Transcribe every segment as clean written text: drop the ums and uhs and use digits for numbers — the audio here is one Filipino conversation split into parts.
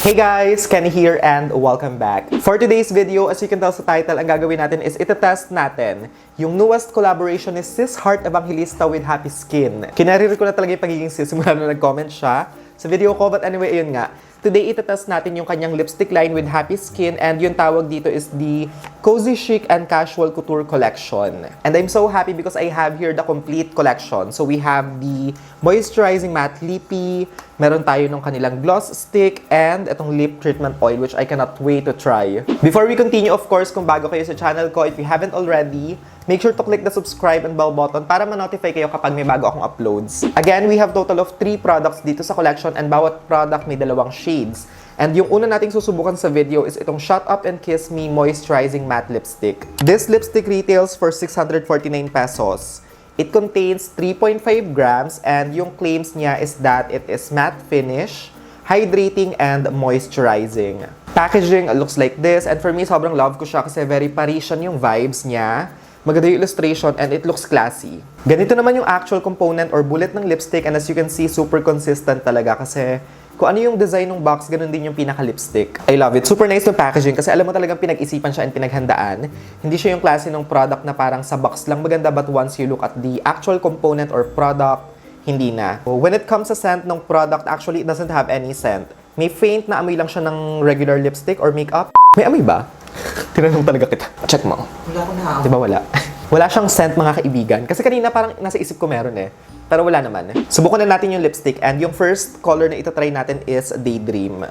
Hey guys! Kenny here and welcome back. For today's video, as you can tell sa title, ang gagawin natin is itetest natin yung newest collaboration ni Sis Heart Evangelista with Happy Skin. Kinarir ko na talaga yung pagiging sis simula na nag-comment siya sa video ko, but anyway, ayun nga. Today, itetest natin yung kanyang lipstick line with Happy Skin, and yung tawag dito is the Cozy Chic and Casual Couture Collection. And I'm so happy because I have here the complete collection. So we have the Moisturizing Matte Lippy, meron tayo ng kanilang gloss stick, and itong lip treatment oil, which I cannot wait to try. Before we continue, of course, kung bago kayo sa channel ko, if you haven't already, make sure to click the subscribe and bell button para ma-notify kayo kapag may bago akong uploads. Again, we have total of 3 products dito sa collection, and bawat product may 2 shades. And yung una nating susubukan sa video is itong Shut Up and Kiss Me Moisturizing Matte Lipstick. This lipstick retails for 649 pesos. It contains 3.5 grams, and yung claims niya is that it is matte finish, hydrating, and moisturizing. Packaging looks like this, and for me, sobrang love ko siya kasi very Parisian yung vibes niya. Maganda yung illustration, and it looks classy. Ganito naman yung actual component or bullet ng lipstick, and as you can see, super consistent talaga kasi kung ano yung design ng box, ganun din yung pinaka-lipstick. I love it. Super nice yung packaging kasi alam mo talagang pinag-isipan siya and pinaghandaan. Hindi siya yung klase ng product na parang sa box lang maganda, but once you look at the actual component or product, hindi na. When it comes sa scent ng product, actually, it doesn't have any scent. May faint na amoy lang siya ng regular lipstick or makeup. May amoy ba? Tinanong talaga kita. Check mo. Wala ko na. Diba wala? Wala siyang scent, mga kaibigan. Kasi kanina parang nasa isip ko meron eh. Pero wala naman. Subukan na natin yung lipstick, and yung first color na itatry natin is Daydream.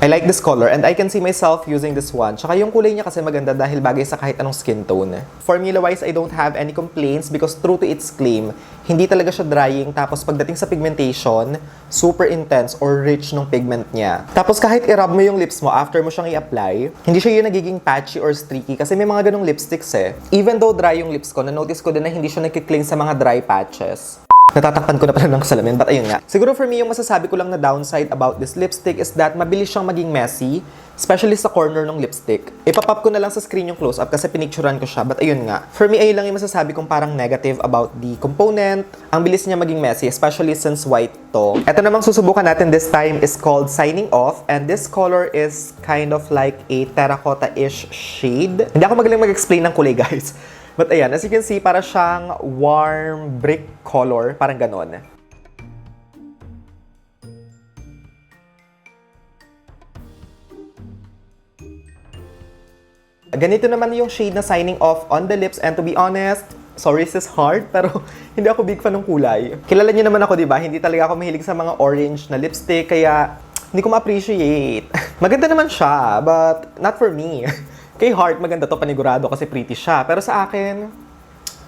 I like this color and I can see myself using this one. Tsaka yung kulay niya kasi maganda dahil bagay sa kahit anong skin tone. Formula-wise, I don't have any complaints because true to its claim, hindi talaga siya drying. Tapos pagdating sa pigmentation, super intense or rich nung pigment niya. Tapos kahit i-rub mo yung lips mo after mo siyang i-apply, hindi siya yung nagiging patchy or streaky kasi may mga ganong lipsticks eh. Even though dry yung lips ko, na-notice ko din na hindi siya nagkikling sa mga dry patches. Natatakpan ko na pala ng salamin, but ayun nga. Siguro for me, yung masasabi ko lang na downside about this lipstick is that mabilis siyang maging messy, especially sa corner ng lipstick. Ipapop ko na lang sa screen yung close-up kasi pinicturan ko siya, but ayun nga. For me, ayun lang yung masasabi kong parang negative about the component. Ang bilis niya maging messy, especially since white to. Ito namang susubukan natin this time is called Signing Off, and this color is kind of like a terracotta-ish shade. Hindi ako magaling mag-explain ng kulay, guys. But ayan, as you can see, para siyang warm brick color, parang ganon. Ganito naman yung shade na Signing Off on the lips, and to be honest, sorry sis heart, pero hindi ako big fan ng kulay. Kilala niyo naman ako, di ba? Hindi talaga ako mahilig sa mga orange na lipstick, kaya hindi ko ma-appreciate. Maganda naman siya, but not for me. Kay Heart, maganda to, panigurado kasi pretty siya. Pero sa akin,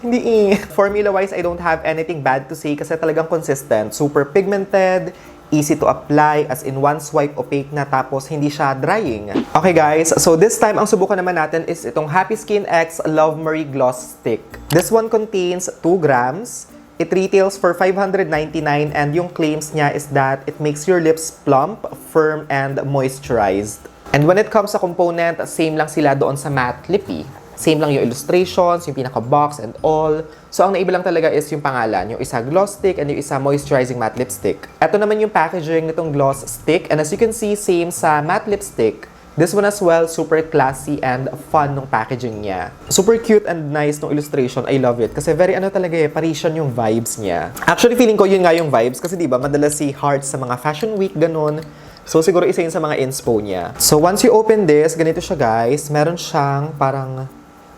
hindi eh. Formula-wise, I don't have anything bad to say kasi talagang consistent. Super pigmented, easy to apply, as in one swipe opaque na, tapos hindi siya drying. Okay guys, so this time, ang subukan naman natin is itong Happy Skin X Love Marie Gloss Stick. This one contains 2 grams. It retails for 599, and yung claims niya is that it makes your lips plump, firm, and moisturized. And when it comes sa component, same lang sila doon sa matte Lippy. Same lang yung illustrations, yung pinaka-box and all. So, ang naiba lang talaga is yung pangalan. Yung isa gloss stick and yung isa moisturizing matte lipstick. Ito naman yung packaging nitong gloss stick. And as you can see, same sa matte lipstick. This one as well, super classy and fun nung packaging niya. Super cute and nice nung illustration. I love it. Kasi very ano talaga eh, Parisian yung vibes niya. Actually, feeling ko yun nga yung vibes. Kasi diba, madalas si Heart sa mga fashion week, ganun. So, siguro isa yun sa mga inspo niya. So, once you open this, ganito siya guys. Meron siyang parang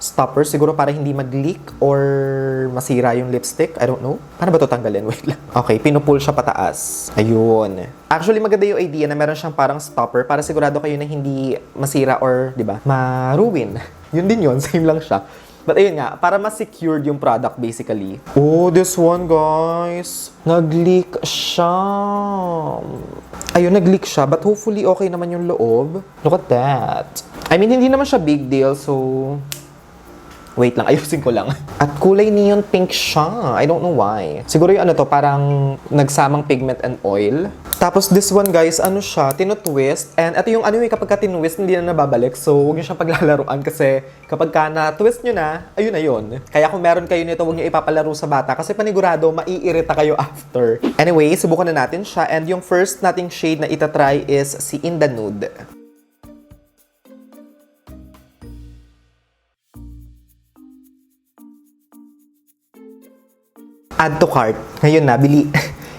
stopper. Siguro para hindi mag-leak or masira yung lipstick. I don't know. Paano ba ito tanggalin? Wait lang. Okay, pinupull siya pataas. Ayun. Actually, maganda yung idea na meron siyang parang stopper para sigurado kayo na hindi masira or, di ba, ma-ruin. Yun din yun. Same lang siya. But ayun nga, para mas secured yung product basically. Oh, this one guys. Nag-leak siya. Ayun, nag-leak siya. But hopefully okay naman yung loob. Look at that. I mean, hindi naman siya big deal. So, Wait lang, ayusin ko lang. At kulay neon pink siya. I don't know why. Siguro yung ano to, parang nagsamang pigment and oil. Tapos this one guys, ano siya, tinutwist. And ito yung ano yung kapag ka tinwist, hindi na nababalik. So, huwag nyo siyang paglalaruan kasi kapag ka na-twist nyo na, ayun na yun. Kaya kung meron kayo nito, huwag nyo ipapalaro sa bata kasi panigurado, maiirita kayo after. Anyway, subukan na natin siya. And yung first nating shade na itatry is si In The Nude. Add to cart. Ngayon na, bili.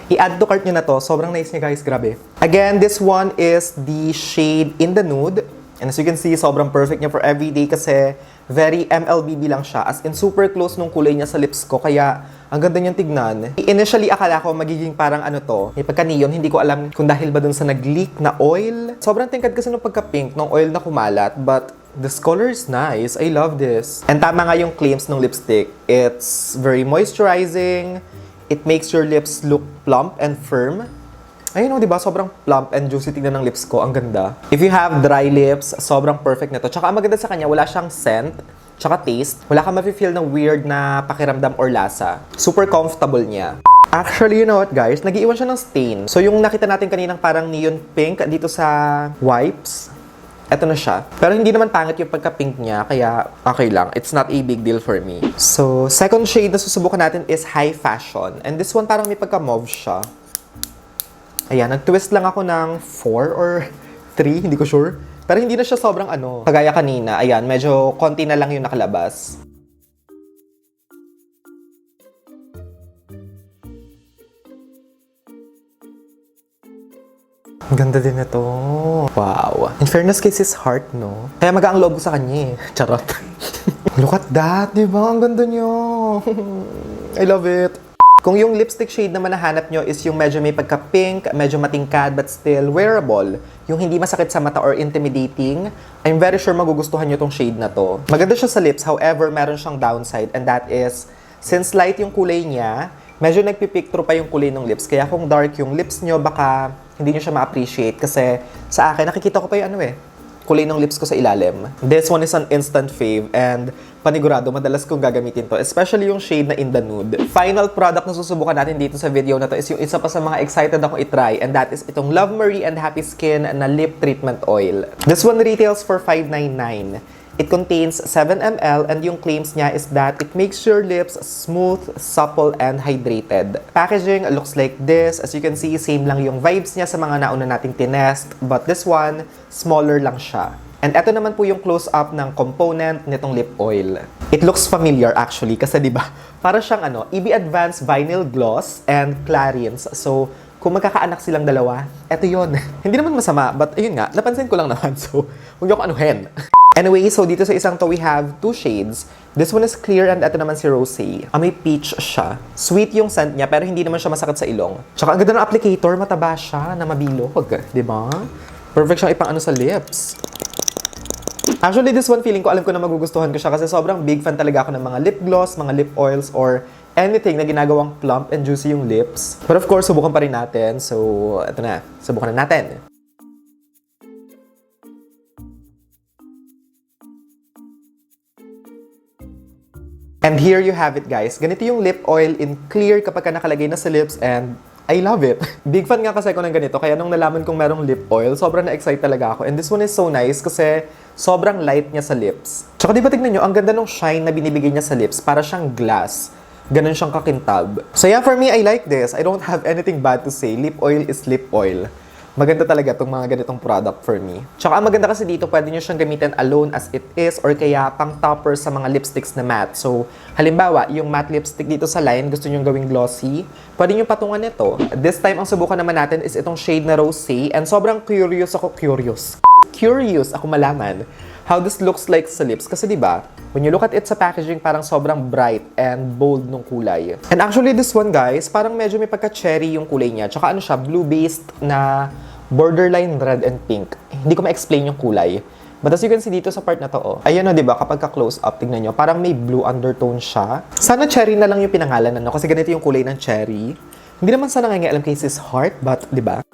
I-add to cart nyo na to. Sobrang nice niya guys, grabe. Again, this one is the shade In The Nude. And as you can see, sobrang perfect niya for everyday kasi very MLBB lang siya. As in, super close nung kulay niya sa lips ko. Kaya, ang ganda niyang tignan. Initially, akala ko magiging parang ano to. May pagka-neon, hindi ko alam kung dahil ba dun sa nag-leak na oil. Sobrang tingkad kasi nung pagka-pink, nung oil na kumalat. But, this color is nice. I love this. And tama nga yung claims ng lipstick. It's very moisturizing. It makes your lips look plump and firm. Ayun o, diba? Sobrang plump and juicy tignan ng lips ko. Ang ganda. If you have dry lips, sobrang perfect na to. Tsaka ang maganda sa kanya, wala siyang scent. Tsaka taste. Wala kang mafe-feel ng weird na pakiramdam or lasa. Super comfortable niya. Actually, you know what guys? Nag-iiwan siya ng stain. So yung nakita natin kaninang parang neon pink dito sa wipes, eto na siya. Pero hindi naman pangit yung pagka-pink niya, kaya okay lang. It's not a big deal for me. So, second shade na susubukan natin is High Fashion. And this one parang may pagka-mauve siya. Ayan, nag-twist lang ako ng 4 or 3, hindi ko sure. Pero hindi na siya sobrang ano. Kagaya kanina, ayan, medyo konti na lang yung nakalabas. Ang ganda din ito. Wow. In fairness kay sis Heart, no? Kaya mag-aang loob ko sa kanya eh. Charot. Look at that, di ba? Ang ganda niyo. I love it. Kung yung lipstick shade naman nahanap nyo is yung medyo may pagka-pink, medyo matingkad but still wearable, yung hindi masakit sa mata or intimidating, I'm very sure magugustuhan nyo tong shade na to. Maganda siya sa lips, however, meron siyang downside and that is, since light yung kulay niya, medyo nagpipicture pa yung kulay ng lips. Kaya kung dark yung lips nyo, baka hindi nyo siya ma-appreciate kasi sa akin, nakikita ko pa yung ano eh, kulay ng lips ko sa ilalim. This one is an instant fave and panigurado, madalas kong gagamitin to. Especially yung shade na In The Nude. Final product na susubukan natin dito sa video na to is yung isa pa sa mga excited akong itry and that is itong Love Marie and Happy Skin na Lip Treatment Oil. This one retails for $5.99. It contains 7 ml and yung claims niya is that it makes your lips smooth, supple, and hydrated. Packaging looks like this. As you can see, same lang yung vibes niya sa mga nauna nating tinest. But this one, smaller lang siya. And ito naman po yung close-up ng component nitong lip oil. It looks familiar actually kasi diba, para siyang ano, EB Advanced Vinyl Gloss and Clarins. So, kung magkakaanak silang dalawa, eto yun. Hindi naman masama, but ayun nga, napansin ko lang naman. So, huwag niyo ako anuhin. Anyway, so dito sa isang to, we have 2 shades. This one is clear and ito naman si Rosé. May peach siya. Sweet yung scent niya, pero hindi naman siya masakit sa ilong. Tsaka ang ganda ng applicator, mataba siya, na mabilog. Diba? Perfect siyang ipang ano sa lips. Actually, this one feeling ko, alam ko na magugustuhan ko siya kasi sobrang big fan talaga ako ng mga lip gloss, mga lip oils, or anything na ginagawang plump and juicy yung lips. But of course, subukan pa rin natin. So, ito na. Subukan na natin. And here you have it, guys. Ganito yung lip oil in clear kapag ka nakalagay na sa lips and I love it. Big fan nga kasi ako ng ganito. Kaya nung nalaman kong merong lip oil, sobrang na-excite talaga ako. And this one is so nice kasi sobrang light niya sa lips. Tsaka diba tignan nyo, ang ganda ng shine na binibigay niya sa lips. Para siyang glass. Ganun siyang kakintab. So yeah, for me, I like this. I don't have anything bad to say. Lip oil is lip oil. Maganda talaga itong mga ganitong product for me. Tsaka ang maganda kasi dito, pwede nyo siyang gamitin alone as it is or kaya pang topper sa mga lipsticks na matte. So, halimbawa, yung matte lipstick dito sa line, gusto nyo gawing glossy, pwede nyo patungan ito. This time, ang subukan naman natin is itong shade na Rosé and sobrang curious ako malaman how this looks like sa lips. Kasi diba, when you look at it sa packaging, parang sobrang bright and bold nung kulay. And actually, this one, guys, parang medyo may pagka-cherry yung kulay niya. Tsaka ano siya, blue-based na borderline red and pink. Hindi ko ma-explain yung kulay. But as you can see dito sa part na to, oh. Ayan o, diba? Kapag ka-close up, tignan nyo, parang may blue undertone siya. Sana cherry na lang yung pinangalan, ano? Kasi ganito yung kulay ng cherry. Hindi naman sana nangyayalam kay sis Heart, but, diba?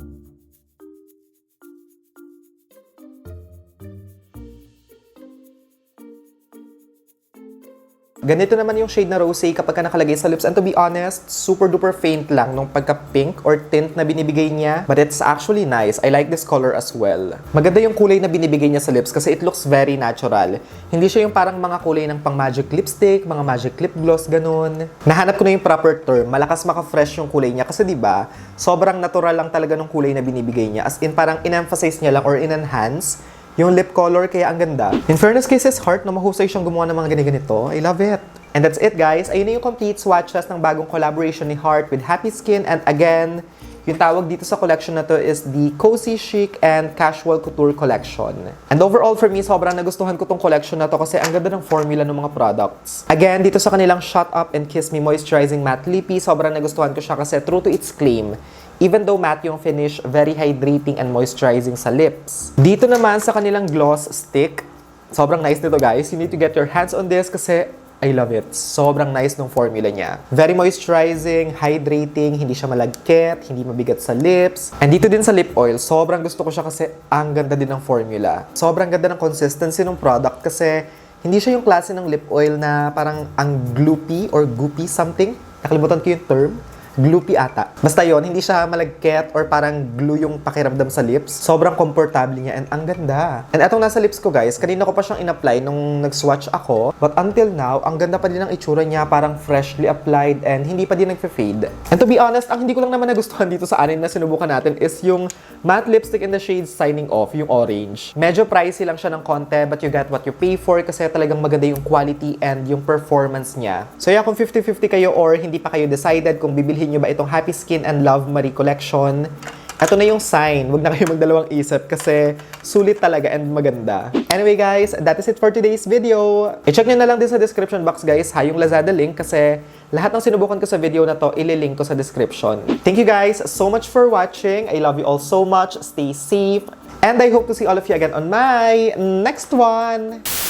Ganito naman yung shade na rosé kapag ka nakalagay sa lips. And to be honest, super duper faint lang nung pagka-pink or tint na binibigay niya. But it's actually nice. I like this color as well. Maganda yung kulay na binibigay niya sa lips kasi it looks very natural. Hindi siya yung parang mga kulay ng pang magic lipstick, mga magic lip gloss, ganun. Nahanap ko na yung proper term. Malakas maka-fresh yung kulay niya kasi diba, sobrang natural lang talaga ng kulay na binibigay niya. As in, parang in-emphasize niya lang or in-enhance yung lip color, kaya ang ganda. In fairness kay Sis Heart, na mahusay siyang gumawa ng mga ganito. I love it. And that's it, guys. Ayun na yung complete swatches ng bagong collaboration ni Heart with Happy Skin. And again, yung tawag dito sa collection na to is the Cozy, Chic, and Casual Couture Collection. And overall, for me, sobrang nagustuhan ko tong collection na to kasi ang ganda ng formula ng mga products. Again, dito sa kanilang Shut Up and Kiss Me Moisturizing Matte Lippie, sobrang nagustuhan ko siya kasi true to its claim. Even though matte yung finish, very hydrating and moisturizing sa lips. Dito naman sa kanilang gloss stick, sobrang nice nito guys. You need to get your hands on this kasi I love it. Sobrang nice ng formula niya. Very moisturizing, hydrating, hindi siya malagkit, hindi mabigat sa lips. And dito din sa lip oil, sobrang gusto ko siya kasi ang ganda din ng formula. Sobrang ganda ng consistency ng product kasi hindi siya yung klase ng lip oil na parang ang gloopy or goopy something. Nakalimutan ko yung term. Gloopy ata. Basta yon, hindi siya malagkit or parang glue yung pakiramdam sa lips. Sobrang komportable niya and ang ganda. And etong nasa lips ko guys, kanina ko pa siyang in-apply nung nag-swatch ako. But until now, ang ganda pa din ang itsura niya, parang freshly applied and hindi pa din nagfe-fade. And to be honest, ang hindi ko lang naman nagustuhan dito sa anim na sinubukan natin is yung matte lipstick in the shade Signing Off, yung orange. Medyo pricey lang siya ng konti, but you get what you pay for kasi talagang maganda yung quality and yung performance niya. So yeah, kung 50-50 kayo or hindi pa kayo decided kung bibilhin nyo ba itong Happy Skin and Love Marie collection, ito na yung sign. Huwag na kayo magdalawang isip kasi sulit talaga and maganda. Anyway guys, that is it for today's video. I-check nyo na lang din sa description box guys ha, yung Lazada link kasi lahat ng sinubukan ko sa video na to, ililink ko sa description. Thank you guys so much for watching. I love you all so much. Stay safe. And I hope to see all of you again on my next one.